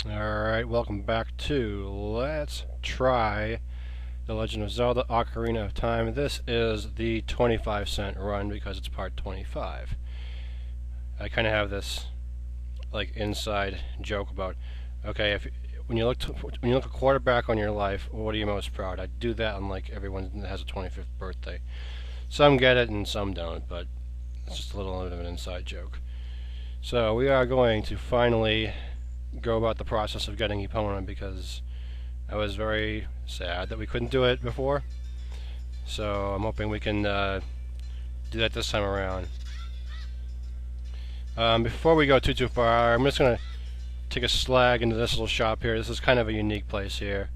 Alright, welcome back to Let's Try The Legend of Zelda Ocarina of Time. This is the 25-cent run because it's part 25. I kind of have this inside joke about, okay, if when you look a quarterback on your life, what are you most proud? I do that on everyone that has a 25th birthday. Some get it and some don't, but it's just a little bit of an inside joke. So we are going to finally go about the process of getting Epona because I was very sad that we couldn't do it before. So I'm hoping we can do that this time around. Before we go too far, I'm just going to take a slag into this little shop here. This is kind of a unique place here.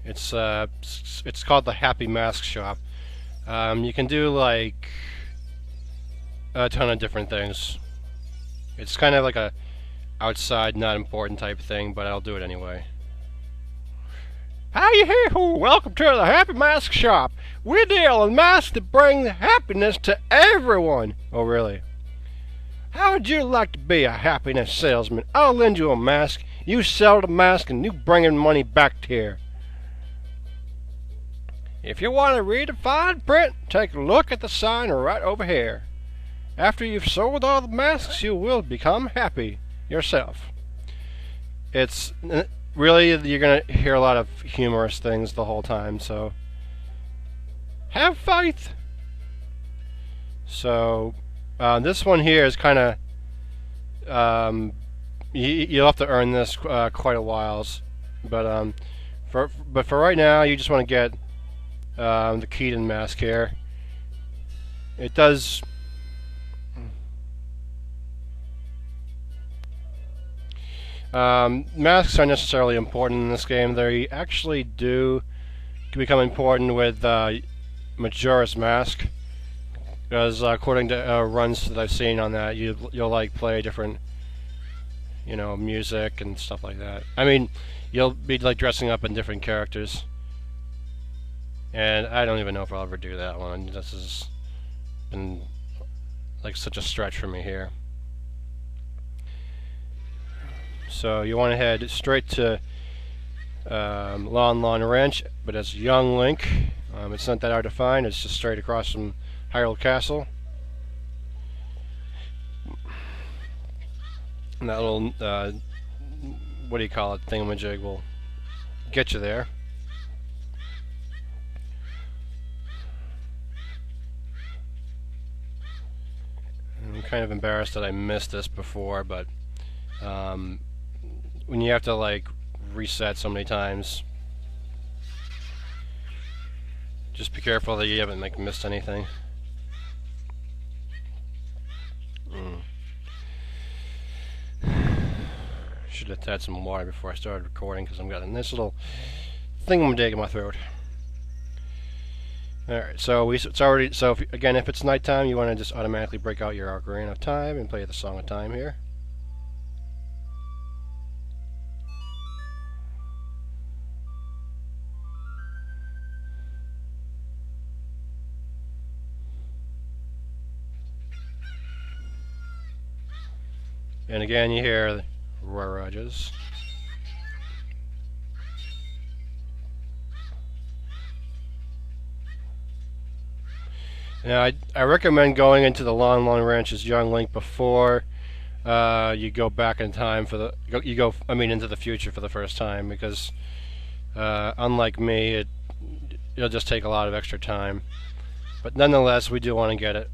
It's called the Happy Mask Shop. You can do like a ton of different things. It's kind of like a outside, not important type thing, but I'll do it anyway. Howdy hey ho! Welcome to the Happy Mask Shop. We deal in masks that bring happiness to everyone. Oh, really? How would you like to be a happiness salesman? I'll lend you a mask. You sell the mask, and you bring in money back here. If you want to read the fine print, take a look at the sign right over here. After you've sold all the masks, you will become happy yourself. It's really, you're going to hear a lot of humorous things the whole time, so have faith. So this one here is kind of you'll have to earn this quite a while, but for right now you just want to get the Keaton mask here. It does masks aren't necessarily important in this game. They actually do become important with Majora's Mask, because according to runs that I've seen on that, you'll like play different, music and stuff like that. I mean, you'll be like dressing up in different characters, and I don't even know if I'll ever do that one. This has been like such a stretch for me here. So you want to head straight to Lon Lon Ranch, but as young Link. It's not that hard to find. It's just straight across from Hyrule Castle. And that little, what do you call it, thingamajig will get you there. I'm kind of embarrassed that I missed this before, but when you have to reset so many times, just be careful that you haven't missed anything. Should have had some water before I started recording because I've got a nice little thingamajig in my throat. Alright, so if it's nighttime, you want to just automatically break out your Ocarina of Time and play the Song of Time here. And again, you hear Roy Rogers. Now, I recommend going into the Lon Lon Ranch as young Link before you go back in time for into the future for the first time, because unlike me, it'll just take a lot of extra time. But nonetheless, we do want to get it.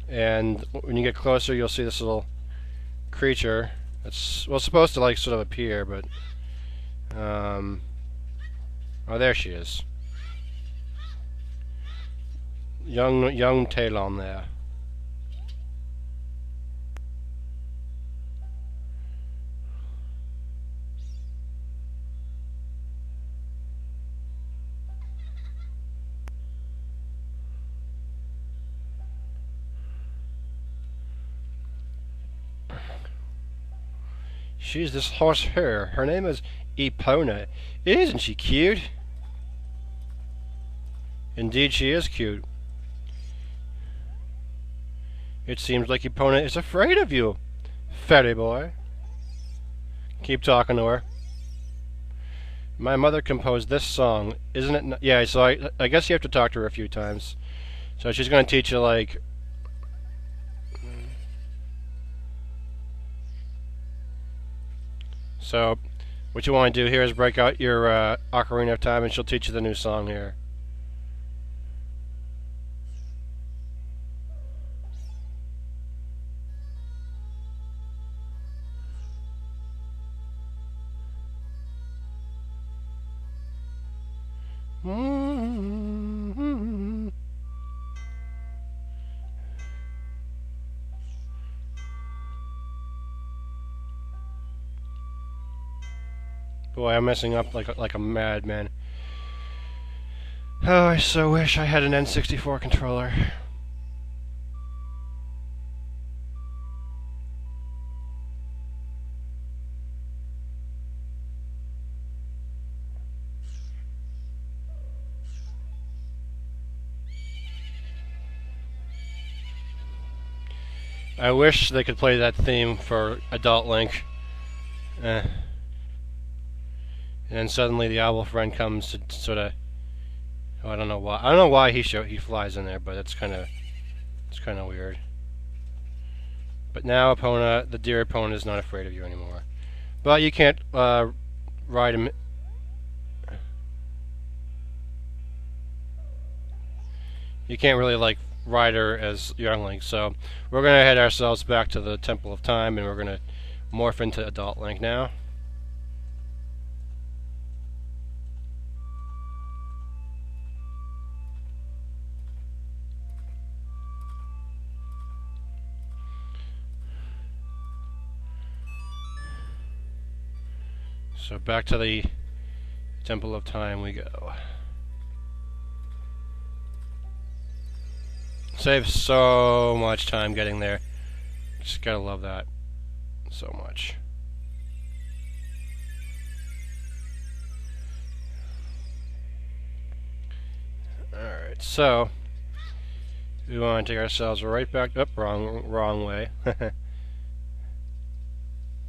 And when you get closer, you'll see this little creature that's supposed to sort of appear, but oh, there she is, young Talon there. She's this horsehair. Her name is Epona. Isn't she cute? Indeed, she is cute. It seems like Epona is afraid of you, fairy boy. Keep talking to her. My mother composed this song, isn't it? Yeah, so I guess you have to talk to her a few times. So she's going to teach you, like... So, what you want to do here is break out your Ocarina of Time, and she'll teach you the new song here. Boy, I'm messing up like a madman. Oh, I so wish I had an N64 controller. I wish they could play that theme for Adult Link. And then suddenly the owl friend comes to sort of... Oh, I don't know why. I don't know why he flies in there, but it's kind of weird. But now Epona, the dear Epona, is not afraid of you anymore. But you can't ride him. You can't really like ride her as young Link. So we're gonna head ourselves back to the Temple of Time, and we're gonna morph into Adult Link now. So back to the Temple of Time we go. Saves so much time getting there. Just gotta love that so much. Alright, so we want to take ourselves right back up. Wrong way.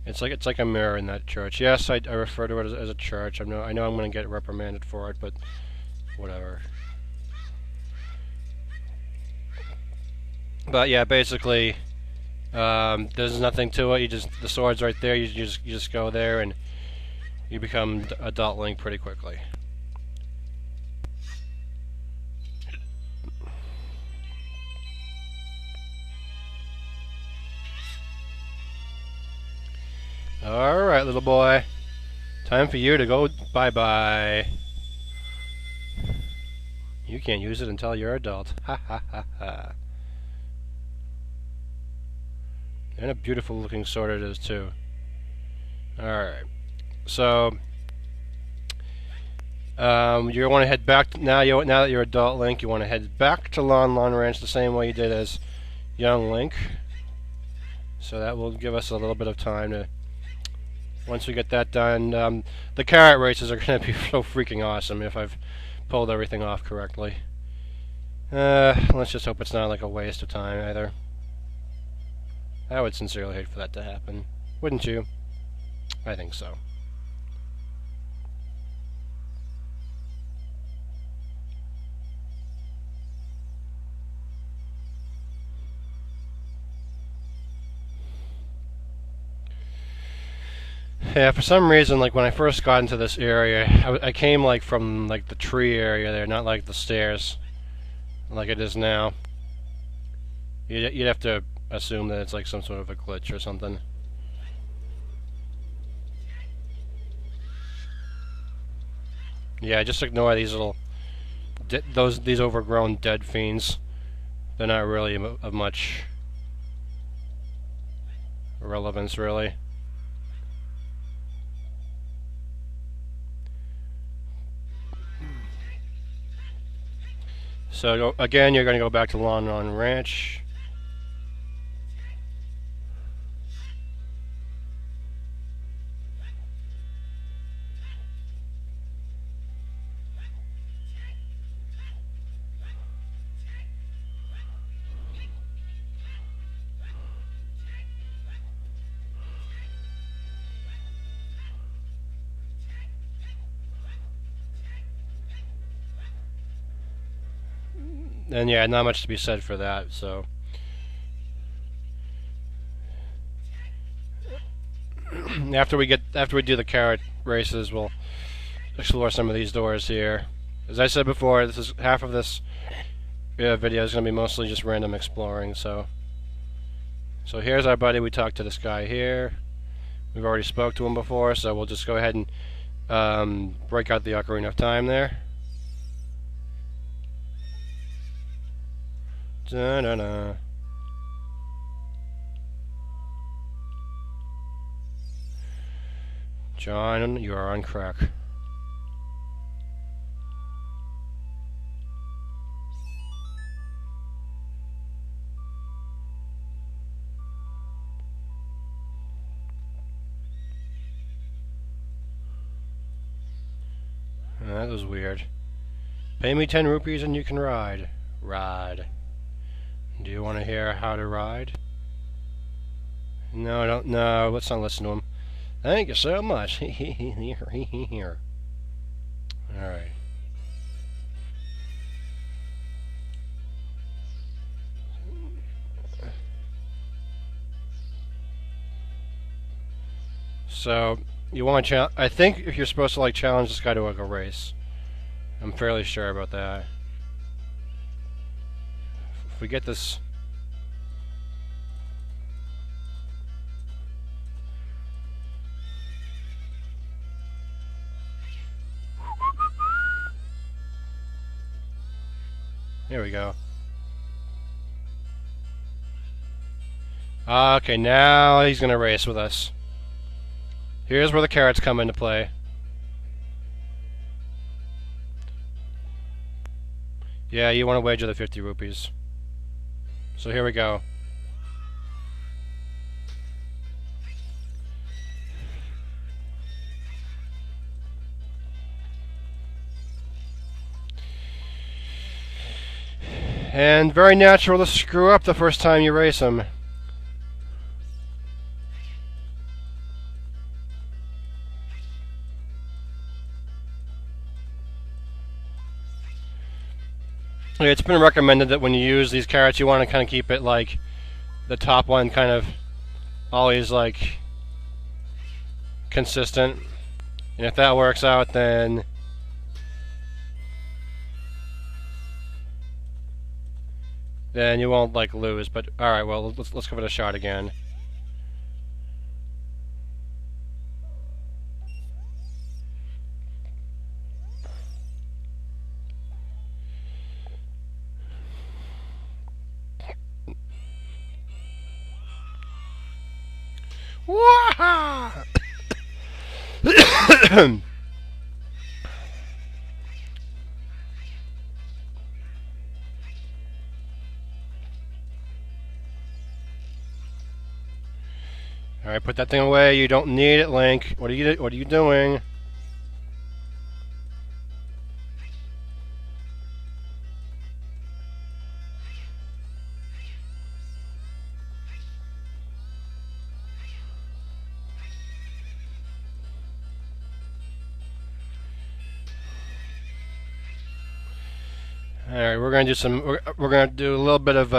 It's like a mirror in that church. Yes, I refer to it as a church. I know I'm going to get reprimanded for it, but whatever. But yeah, basically, there's nothing to it. The sword's right there. You just go there and you become Adult Link pretty quickly. Alright, little boy. Time for you to go bye-bye. You can't use it until you're adult. Ha ha ha ha. And a beautiful looking sword it is too. Alright. So you want to head back now that you're Adult Link, you want to head back to Lon Lon Ranch the same way you did as young Link. So that will give us a little bit of time to... Once we get that done, the carrot races are going to be so freaking awesome if I've pulled everything off correctly. Let's just hope it's not like a waste of time either. I would sincerely hate for that to happen. Wouldn't you? I think so. Yeah, for some reason, like when I first got into this area, I came like from like the tree area there, not like the stairs, like it is now. You'd have to assume that it's like some sort of a glitch or something. Yeah, just ignore these little, these overgrown dead fiends. They're not really of much relevance, really. So again, you're going to go back to Lon Lon Ranch. And yeah, not much to be said for that. So after we do the carrot races, we'll explore some of these doors here. As I said before, this is half of this video is going to be mostly just random exploring. So here's our buddy. We talked to this guy here. We've already spoke to him before, so we'll just go ahead and break out the Ocarina of Time there. Da-da-da. John, you are on crack. That was weird. Pay me 10 rupees and you can ride. Ride. Do you want to hear how to ride? No, don't. No, let's not listen to him. Thank you so much. Here. Alright. So, you want to I think if you're supposed to like challenge this guy to like a race. I'm fairly sure about that. If we get this... Here we go. Okay, now he's gonna race with us. Here's where the carrots come into play. Yeah, you want to wager the 50 rupees. So here we go. And very natural to screw up the first time you race him. It's been recommended that when you use these carrots, you want to kind of keep it like the top one kind of always like consistent. And if that works out, then you won't like lose. But all right, well let's give it a shot again. Wah! Alright, put that thing away. You don't need it, Link. What are you doing? Alright, we're gonna do some. We're gonna do a little bit of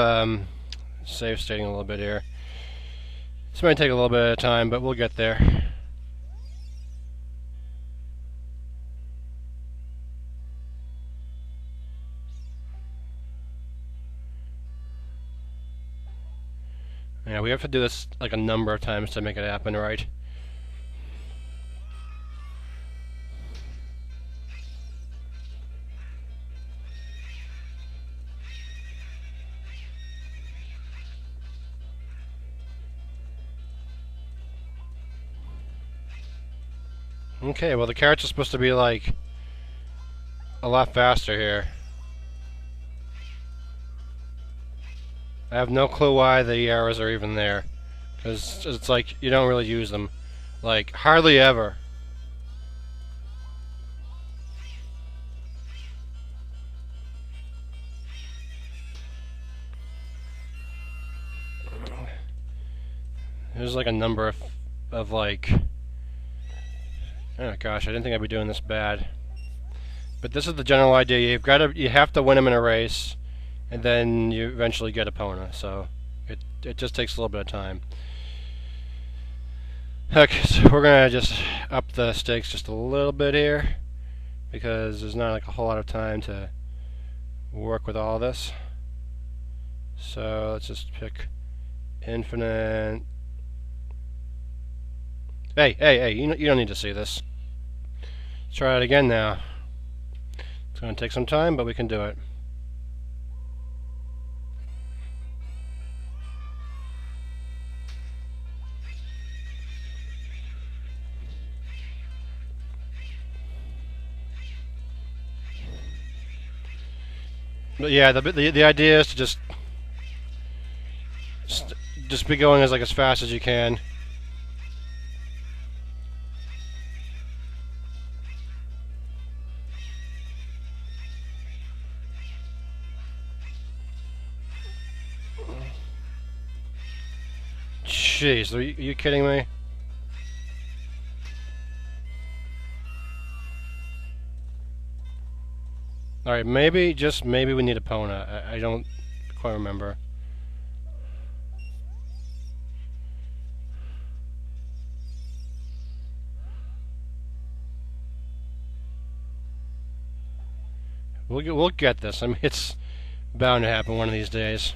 save stating a little bit here. This might take a little bit of time, but we'll get there. Yeah, we have to do this like a number of times to make it happen, right? Okay, well the carrots are supposed to be like a lot faster here. I have no clue why the arrows are even there, because it's like you don't really use them, like hardly ever. There's like a number of like, oh gosh, I didn't think I'd be doing this bad. But this is the general idea. You have to win them in a race, and then you eventually get Epona. So it just takes a little bit of time. Okay, so we're gonna just up the stakes just a little bit here because there's not like a whole lot of time to work with all this. So let's just pick infinite. Hey! You don't need to see this. Let's try it again now. It's gonna take some time, but we can do it. But yeah, the idea is to just be going as fast as you can. Jeez, are you kidding me? Alright, maybe, just maybe we need Epona. I don't quite remember. We'll get this. I mean, it's bound to happen one of these days.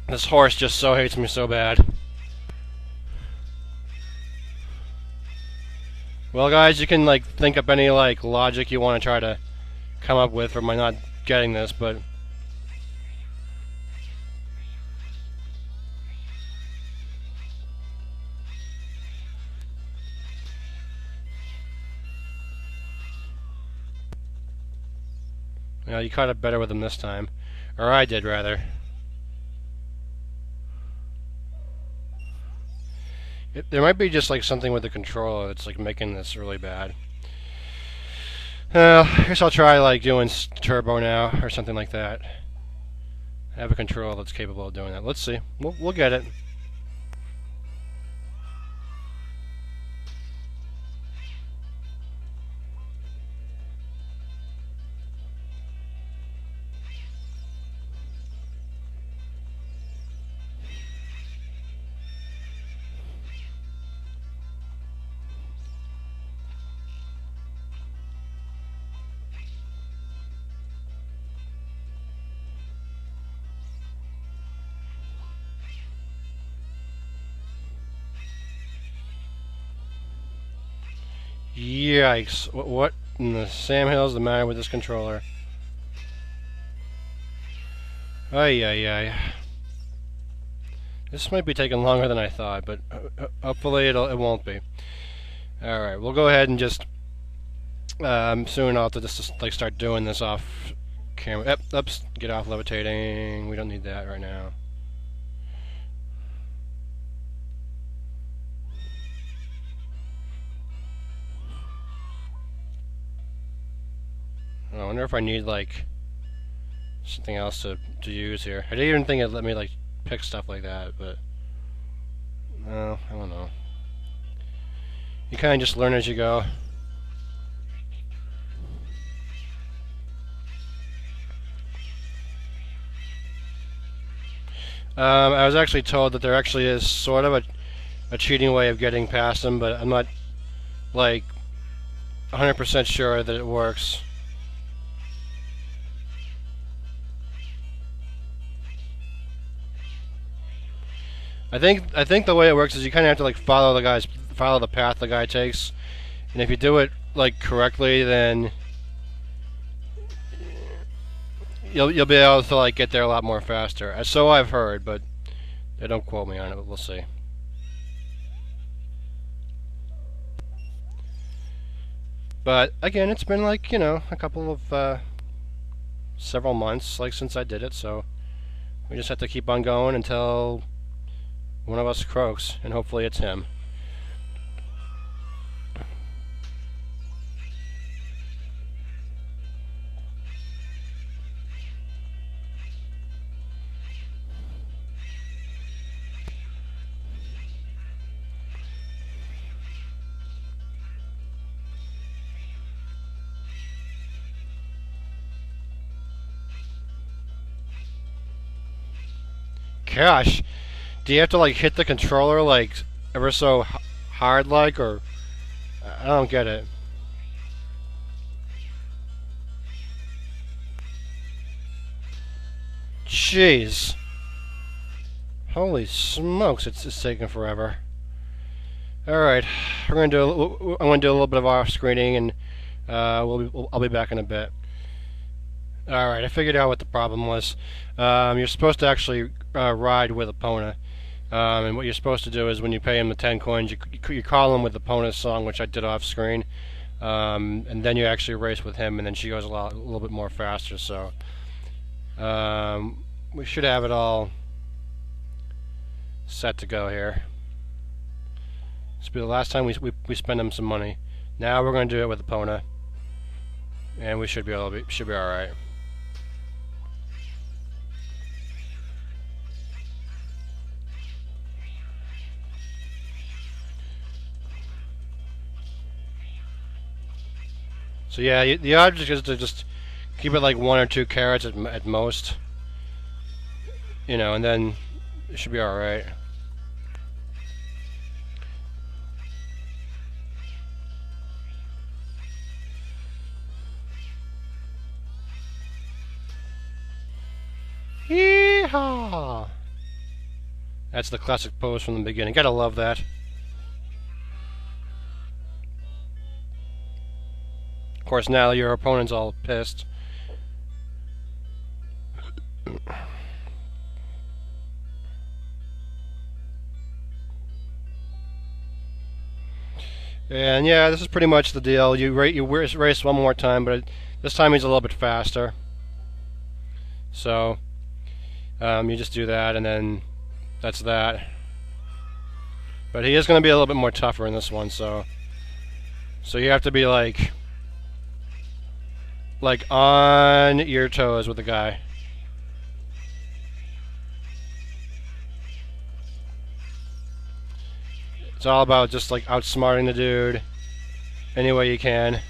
This horse just so hates me so bad. Well, guys, you can think up any logic you want to try to come up with for my not getting this, but you caught it better with him this time, or I did rather. There might be just something with the controller that's making this really bad. I guess I'll try doing turbo now or something like that. I have a controller that's capable of doing that. Let's see. We'll get it. Yikes. What in the Sam Hill's the matter with this controller? Ay. This might be taking longer than I thought, but hopefully it won't be. Alright, we'll go ahead and just soon I'll have to just start doing this off camera. Oops, get off levitating. We don't need that right now. I wonder if I need something else to use here. I didn't even think it'd let me pick stuff like that, but no, I don't know. You kind of just learn as you go. I was actually told that there actually is sort of a cheating way of getting past them, but I'm not 100% sure that it works. I think the way it works is you kind of have to follow the path the guy takes, and if you do it correctly, then you'll be able to get there a lot more faster. So I've heard, but they don't quote me on it. But we'll see. But again, it's been a couple of several months since I did it, so we just have to keep on going until one of us croaks, and hopefully it's him. gosh. Do you have to like hit the controller like ever so hard like, or I don't get it. Jeez. Holy smokes, it's taking forever. Alright, I'm gonna do a little bit of off-screening, and I'll be back in a bit. Alright, I figured out what the problem was. You're supposed to actually ride with Epona. And what you're supposed to do is when you pay him the 10 coins, you call him with Epona's song, which I did off screen. And then you actually race with him, and then she goes a little bit more faster. So we should have it all set to go here. This will be the last time we spend him some money. Now we're going to do it with Epona, and we should be all right. So yeah, the object is to just keep it like 1 or 2 carats at most, you know, and then it should be all right. Yeehaw! That's the classic pose from the beginning. Gotta love that. Of course, now your opponent's all pissed. And yeah, this is pretty much the deal. You race one more time, but this time he's a little bit faster. So you just do that, and then that's that. But he is going to be a little bit more tougher in this one, so you have to be like on your toes with the guy. It's all about just like outsmarting the dude any way you can.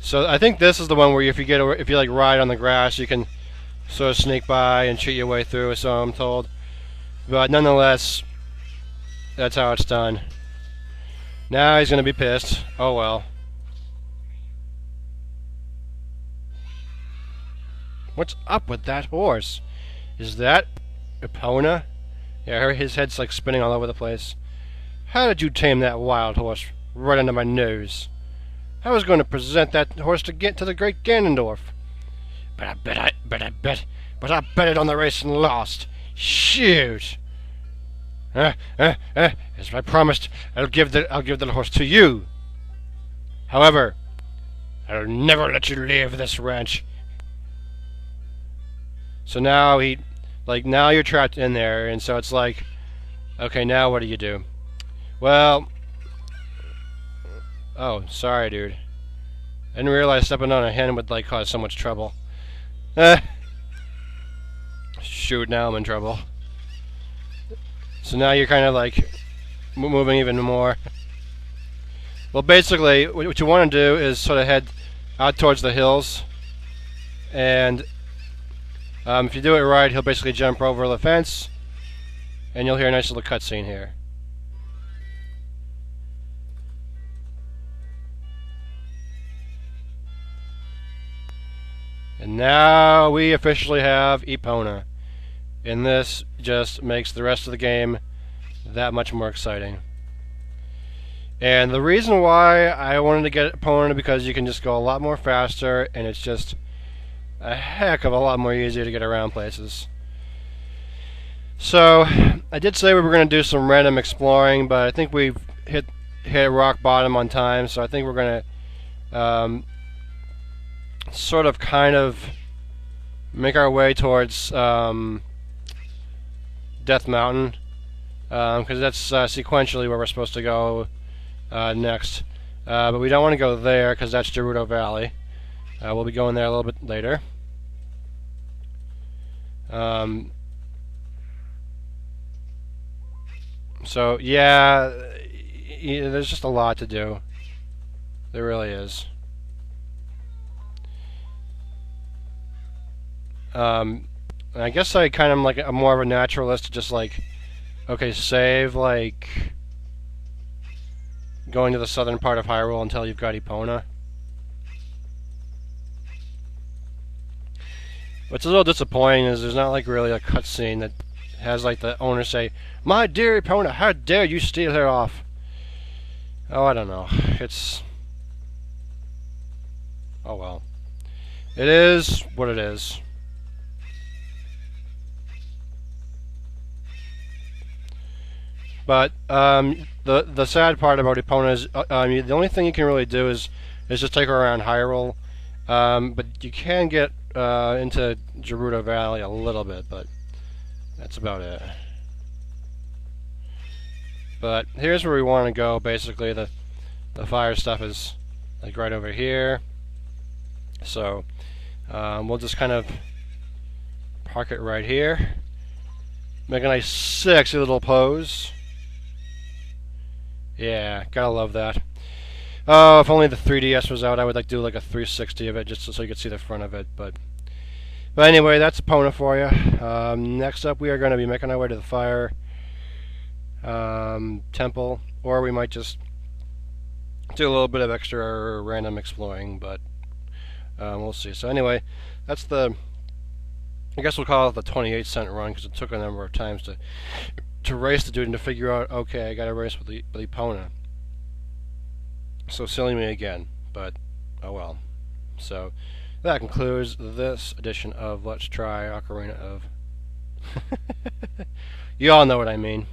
So I think this is the one where if you like ride on the grass, you can sort of sneak by and cheat your way through, so I'm told. But nonetheless, that's how it's done. Now he's gonna be pissed. Oh well. What's up with that horse? Is that Epona? Yeah, his head's like spinning all over the place. How did you tame that wild horse right under my nose? I was going to present that horse to the great Ganondorf. But I bet it on the race and lost. Shoot! As I promised, I'll give the horse to you. However, I'll never let you leave this ranch. So now now you're trapped in there, and so it's like, okay, now what do you do? Well, oh, sorry, dude. I didn't realize stepping on a hen would like cause so much trouble. Shoot, now I'm in trouble. So now you're kind of like moving even more. Well, basically, what you want to do is sort of head out towards the hills, and if you do it right, he'll basically jump over the fence, and you'll hear a nice little cutscene here. And now we officially have Epona, and this just makes the rest of the game that much more exciting. And the reason why I wanted to get Epona because you can just go a lot more faster, and it's just a heck of a lot more easier to get around places. So I did say we were going to do some random exploring, but I think we've hit rock bottom on time, so I think we're going to sort of kind of make our way towards Death Mountain, because that's sequentially where we're supposed to go next. But we don't want to go there because that's Gerudo Valley. We'll be going there a little bit later. So yeah, there's just a lot to do. There really is. And I guess I kind of am like a more of a naturalist, just like, okay, save like going to the southern part of Hyrule until you've got Epona. What's a little disappointing is there's not like really a cutscene that has like the owner say, "My dear Epona, how dare you steal her off?" Oh, I don't know. It's... oh well. It is what it is. But the sad part about Epona is the only thing you can really do is just take her around Hyrule. But you can get into Gerudo Valley a little bit, but that's about it. But here's where we want to go. Basically, the fire stuff is like right over here. So we'll just kind of park it right here. Make a nice sexy little pose. Yeah, gotta love that. Oh, if only the 3DS was out, I would like do like a 360 of it, just so you could see the front of it. But anyway, that's Epona for you. Next up, we are going to be making our way to the fire temple, or we might just do a little bit of extra random exploring, but we'll see. So anyway, that's the... I guess we'll call it the 28-cent run, because it took a number of times to race the dude and to figure out, okay, I got to race with Epona. So silly me again, but oh well. So that concludes this edition of Let's Try Ocarina of... you all know what I mean.